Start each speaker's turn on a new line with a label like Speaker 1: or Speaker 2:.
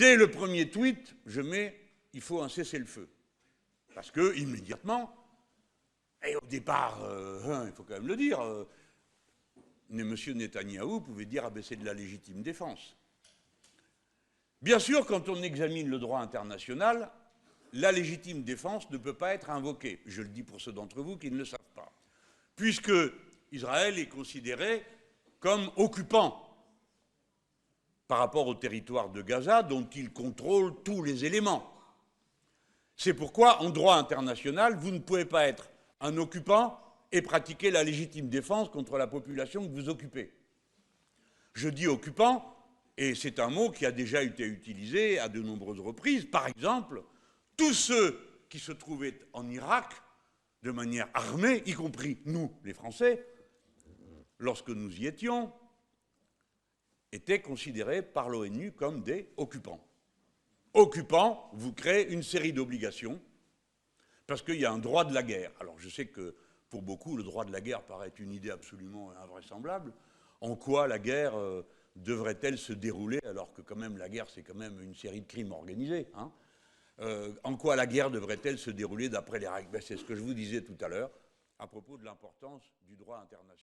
Speaker 1: dès le premier tweet, je mets « il faut un cessez-le-feu ». Parce que, immédiatement, et au départ, il faut quand même le dire, M. Netanyahou pouvait dire « ah ben c'est de la légitime défense ». Bien sûr, quand on examine le droit international, la légitime défense ne peut pas être invoquée. Je le dis pour ceux d'entre vous qui ne le savent pas. Puisque Israël est considéré comme occupant par rapport au territoire de Gaza, dont il contrôle tous les éléments. C'est pourquoi, en droit international, vous ne pouvez pas être un occupant et pratiquer la légitime défense contre la population que vous occupez. Je dis occupant, et c'est un mot qui a déjà été utilisé à de nombreuses reprises. Par exemple, tous ceux qui se trouvaient en Irak de manière armée, y compris nous, les Français, lorsque nous y étions, étaient considérés par l'ONU comme des occupants. Occupants, vous créez une série d'obligations, parce qu'il y a un droit de la guerre. Alors je sais que pour beaucoup, le droit de la guerre paraît une idée absolument invraisemblable. En quoi la guerre devrait-elle se dérouler, alors que quand même la guerre, c'est quand même une série de crimes organisés, hein. En quoi la guerre devrait-elle se dérouler d'après les règles? C'est ce que je vous disais tout à l'heure à propos de l'importance du droit international.